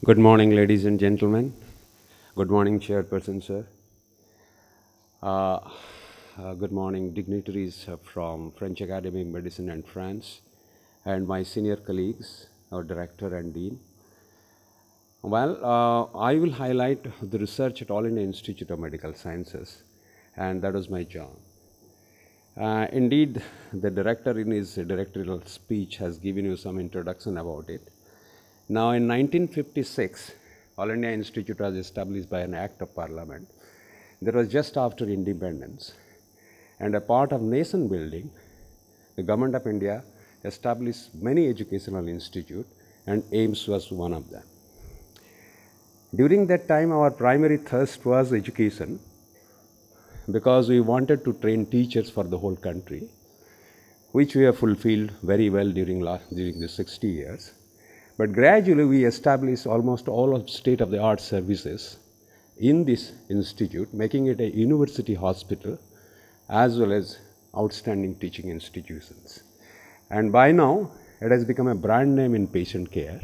Good morning, ladies and gentlemen. Good morning, Chairperson, sir. Good morning, dignitaries from French Academy of Medicine and France, and my senior colleagues, our Director and Dean. Well, I will highlight the research at All India Institute of Medical Sciences, and that was my job. Indeed, the Director in his directorial speech has given you some introduction about it. Now, in 1956, All India Institute was established by an Act of Parliament. That was just after independence. And a part of nation building, the Government of India established many educational institutes, and AIIMS was one of them. During that time, our primary thirst was education, because we wanted to train teachers for the whole country, which we have fulfilled very well during the 60 years. But gradually we established almost all of state-of-the-art services in this institute, making it a university hospital as well as outstanding teaching institutions. And by now, it has become a brand name in patient care.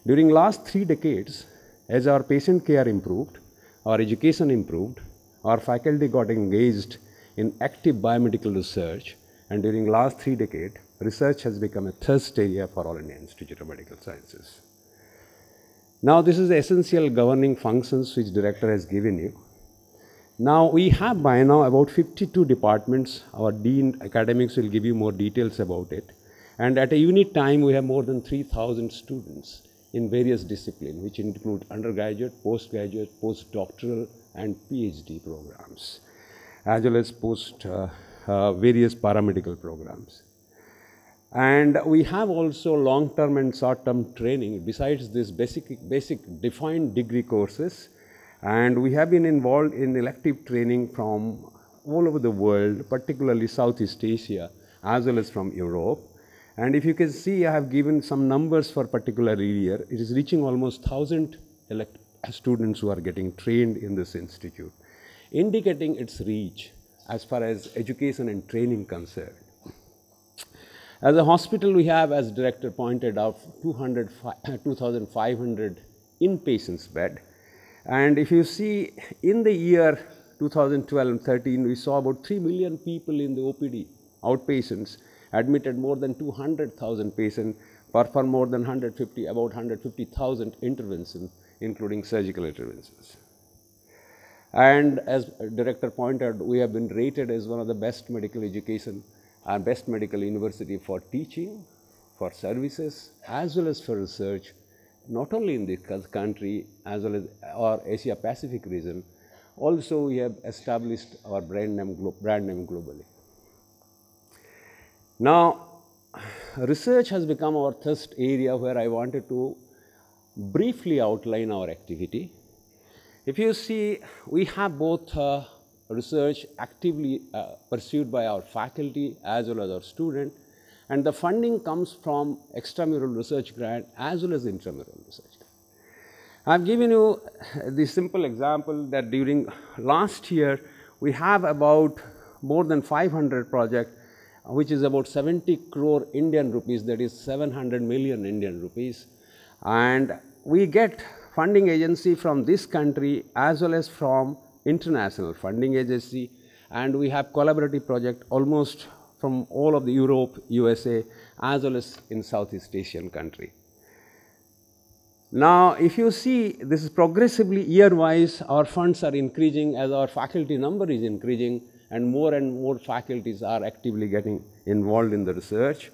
During last 3 decades, as our patient care improved, our education improved, our faculty got engaged in active biomedical research, and during last 3 decades, research has become a thirst area for All India Institute of Medical Sciences. Now, this is the essential governing functions which Director has given you. Now, we have by now about 52 departments. Our Dean Academics will give you more details about it. And at a unit time, we have more than 3,000 students in various disciplines, which include undergraduate, postgraduate, postdoctoral, and PhD programs, as well as various paramedical programs. And we have also long-term and short-term training besides this basic defined degree courses. And we have been involved in elective training from all over the world, particularly Southeast Asia, as well as from Europe. And if you can see, I have given some numbers for particular year. It is reaching almost 1,000 students who are getting trained in this institute, indicating its reach as far as education and training concerned. As a hospital, we have, as Director pointed out, 2,500 inpatients bed. And if you see, in the year 2012 and 13, we saw about 3 million people in the OPD, outpatients, admitted more than 200,000 patients, performed more than about 150,000 interventions, including surgical interventions. And as Director pointed, we have been rated as one of the best medical education and best medical university for teaching, for services, as well as for research, not only in the country as well as our Asia Pacific region. Also, we have established our brand name globally. Now, research has become our thirst area, where I wanted to briefly outline our activity. If you see, we have both research actively pursued by our faculty as well as our students, and the funding comes from extramural research grant as well as intramural research grant. I have given you the simple example that during last year, we have about more than 500 projects, which is about 70 crore Indian rupees, that is 700 million Indian rupees. And we get funding agency from this country as well as from international funding agency, and we have collaborative project almost from all of the Europe, USA, as well as in Southeast Asian country. Now, if you see, this is progressively year-wise, our funds are increasing as our faculty number is increasing, and more faculties are actively getting involved in the research.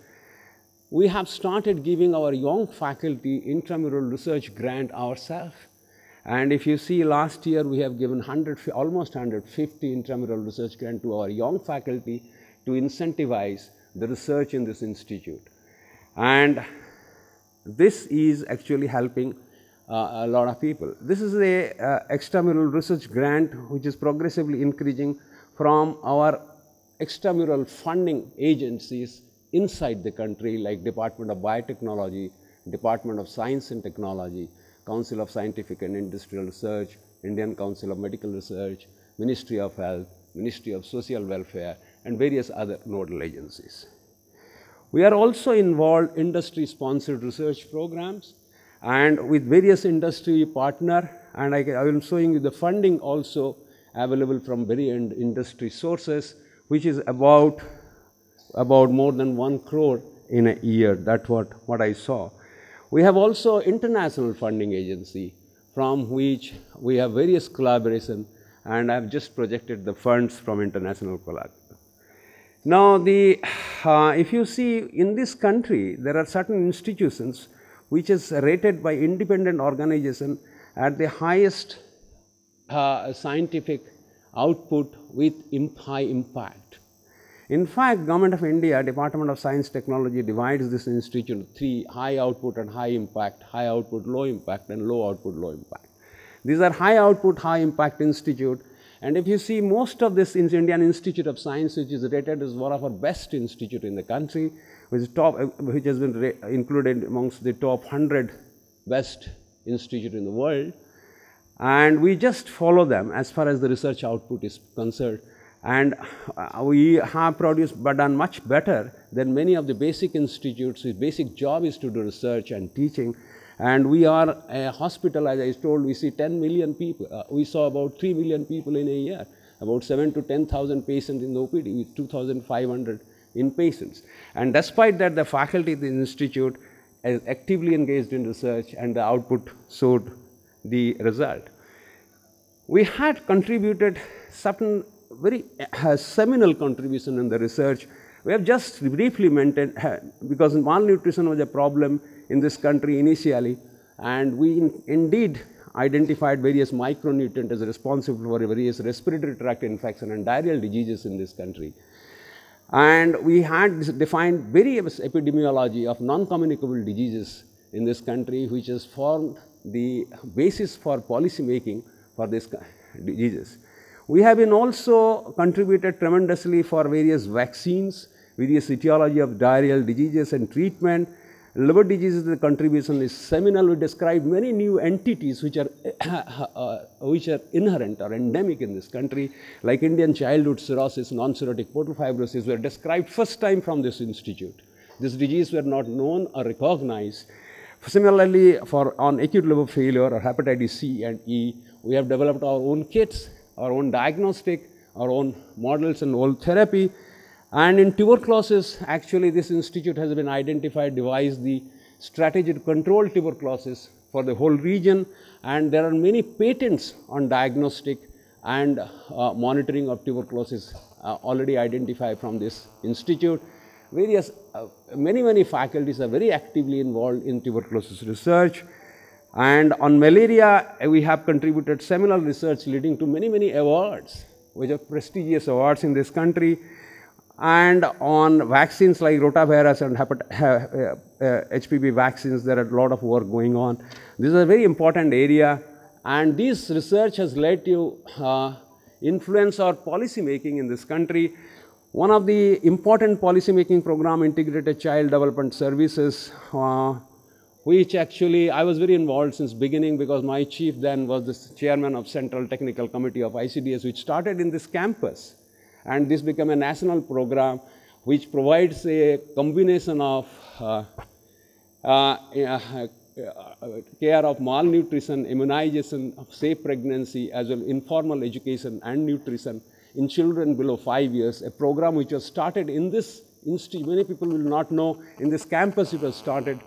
We have started giving our young faculty intramural research grant ourselves. And if you see, last year we have given almost 150 intramural research grant to our young faculty to incentivize the research in this institute. And this is actually helping a lot of people. This is a extramural research grant which is progressively increasing from our extramural funding agencies inside the country, like Department of Biotechnology, Department of Science and Technology, Council of Scientific and Industrial Research, Indian Council of Medical Research, Ministry of Health, Ministry of Social Welfare, and various other nodal agencies. We are also involved in industry-sponsored research programs, and with various industry partner, and I will showing you the funding also available from very industry sources, which is about more than 1 crore in a year. That's what I saw. We have also international funding agency from which we have various collaboration, and I've just projected the funds from international collaboration. Now, if you see in this country, there are certain institutions which is rated by independent organization at the highest scientific output with high impact. In fact, Government of India, Department of Science Technology divides this institute into 3: high output and high impact, high output, low impact, and low output, low impact. These are high output, high impact institute. And if you see, most of this is Indian Institute of Science, which is rated as one of our best institute in the country, which has been included amongst the top 100 best institute in the world. And we just follow them as far as the research output is concerned. And we have produced but done much better than many of the basic institutes whose basic job is to do research and teaching. And we are a hospital, as I told, we see 10 million people. We saw about 3 million people in a year, about 7,000 to 10,000 patients in the OPD with 2,500 inpatients. And despite that, the faculty of the institute is actively engaged in research, and the output showed the result. We had contributed certain very seminal contribution in the research. We have just briefly mentioned, because malnutrition was a problem in this country initially, and we indeed identified various micronutrients as responsible for various respiratory tract infection and diarrheal diseases in this country. And we had defined various epidemiology of non-communicable diseases in this country, which has formed the basis for policy making for these diseases. We have been also contributed tremendously for various vaccines, various etiology of diarrheal diseases and treatment. Liver diseases, the contribution is seminal. We described many new entities which are inherent or endemic in this country, like Indian childhood cirrhosis, non-cirrhotic portal fibrosis, were described first time from this institute. This disease were not known or recognized. Similarly, on acute liver failure or hepatitis C and E, we have developed our own kits, our own diagnostic, our own models and old therapy. And in tuberculosis, actually this institute has been identified, devised the strategy to control tuberculosis for the whole region. And there are many patents on diagnostic and monitoring of tuberculosis already identified from this institute. Various, many faculties are very actively involved in tuberculosis research. And on malaria, we have contributed seminal research leading to many awards, which are prestigious awards in this country. And on vaccines like rotavirus and HPV vaccines, there are a lot of work going on. This is a very important area, and this research has led to influence our policy making in this country. One of the important policy making program, Integrated Child Development Services, which actually I was very involved since beginning, because my chief then was the chairman of Central Technical Committee of ICDS, which started in this campus. And this became a national program which provides a combination of care of malnutrition, immunization, of safe pregnancy, as well informal education and nutrition in children below 5 years, a program which was started in this institute. Many people will not know, in this campus it was started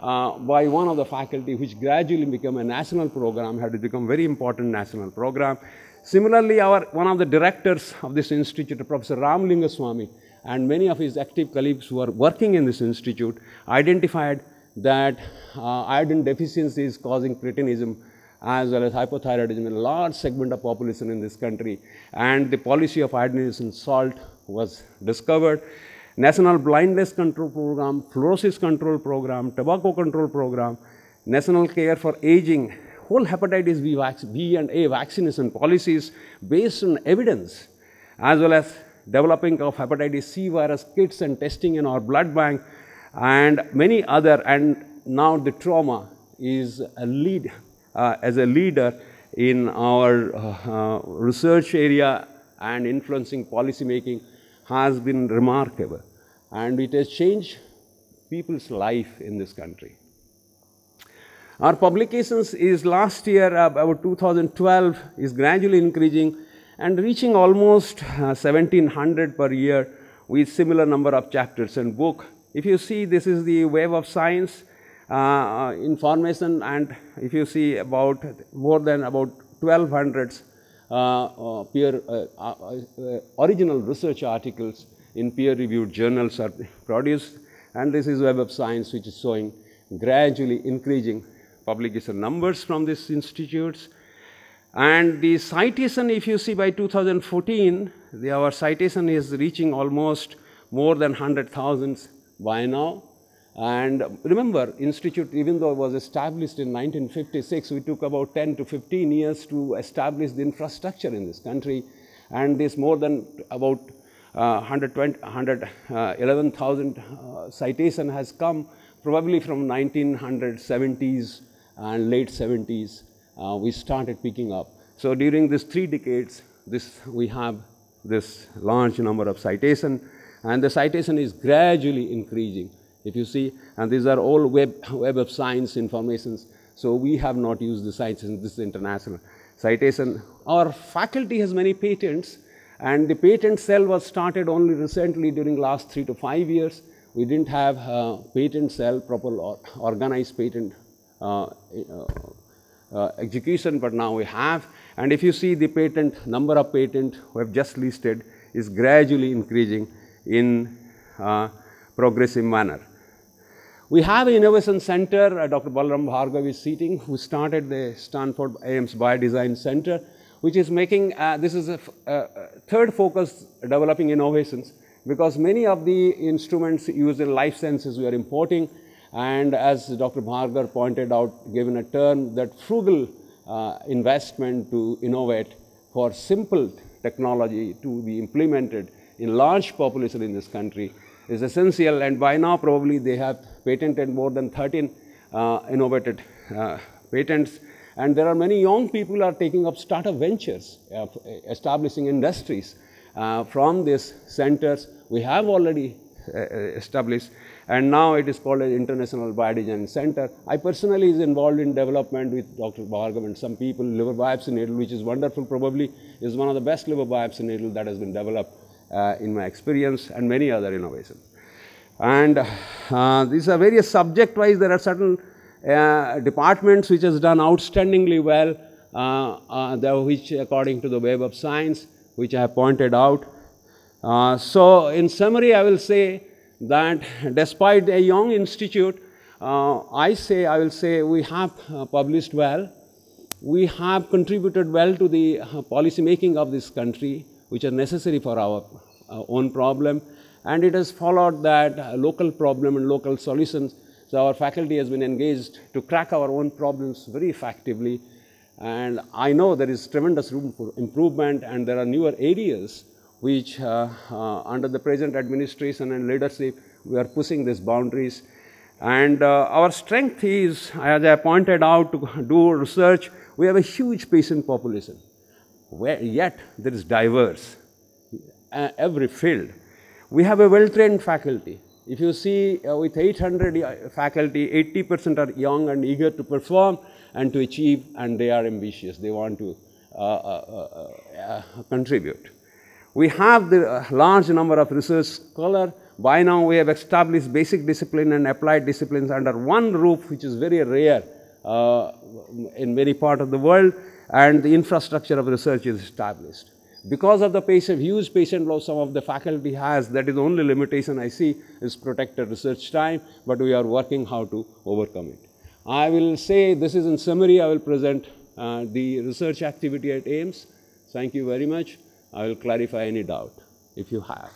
by one of the faculty, which gradually became a national program, had to become very important national program. Similarly, one of the directors of this institute, Professor Ramlingaswamy, and many of his active colleagues who are working in this institute, identified that iodine deficiency is causing cretinism as well as hypothyroidism in a large segment of population in this country. And the policy of iodinization salt was discovered. National Blindness Control Program, Fluorosis Control Program, Tobacco Control Program, National Care for Aging, whole hepatitis B and A vaccination policies based on evidence, as well as developing of hepatitis C virus kits and testing in our blood bank, and many other. And now the trauma is as a leader in our research area and influencing policy making has been remarkable. And it has changed people's life in this country. Our publications is last year, about 2012, is gradually increasing and reaching almost 1700 per year with similar number of chapters and book. If you see, this is the Web of Science information, and if you see about more than about 1200 original research articles in peer-reviewed journals are produced, and this is Web of Science, which is showing gradually increasing publication numbers from these institutes. And the citation, if you see by 2014, our citation is reaching almost more than 100,000 by now. And remember, institute, even though it was established in 1956, we took about 10 to 15 years to establish the infrastructure in this country. And this more than about 111,000 citation has come probably from 1970s and late 70s. We started picking up. So during these 3 decades, we have this large number of citation, and the citation is gradually increasing. If you see, and these are all Web of Science informations. So we have not used the citation, this is international citation. Our faculty has many patents, and the patent cell was started only recently during last 3 to 5 years. We didn't have a patent cell, proper organized patent execution, but now we have. And if you see the patent, number of patent we have just listed is gradually increasing in progressive manner. We have an innovation center, Dr. Balaram Bhargav is sitting, who started the Stanford Ames Biodesign Center, which is making, this is a third focus, developing innovations, because many of the instruments used in life sciences we are importing, and as Dr. Bhargav pointed out, given a term that frugal investment to innovate for simple technology to be implemented in large population in this country is essential, and by now probably they have patented more than 13 innovated patents, and there are many young people are taking up startup ventures, establishing industries from these centers. We have already established, and now it is called an International Biodesign Center. I personally is involved in development with Dr. Bhargav and some people, liver biopsy needle, which is wonderful, probably is one of the best liver biopsy needle that has been developed in my experience, and many other innovations. And these are various subject-wise. There are certain departments which has done outstandingly well, which according to the Web of Science, which I have pointed out. So in summary, I will say that despite a young institute, I will say we have published well. We have contributed well to the policy making of this country, which are necessary for our own problem, and it has followed that local problem and local solutions. So our faculty has been engaged to crack our own problems very effectively, and I know there is tremendous room for improvement, and there are newer areas which under the present administration and leadership we are pushing these boundaries. And our strength is, as I pointed out, to do research. We have a huge patient population, yet there is diverse every field. We have a well-trained faculty. If you see with 800 faculty, 80% are young and eager to perform and to achieve, and they are ambitious. They want to contribute. We have the large number of research scholars. By now we have established basic discipline and applied disciplines under one roof, which is very rare in many parts of the world, and the infrastructure of research is established. Because of the huge patient load some of the faculty has, that is the only limitation I see is protected research time, but we are working how to overcome it. I will say, this is in summary, I will present the research activity at AIIMS. Thank you very much. I will clarify any doubt if you have.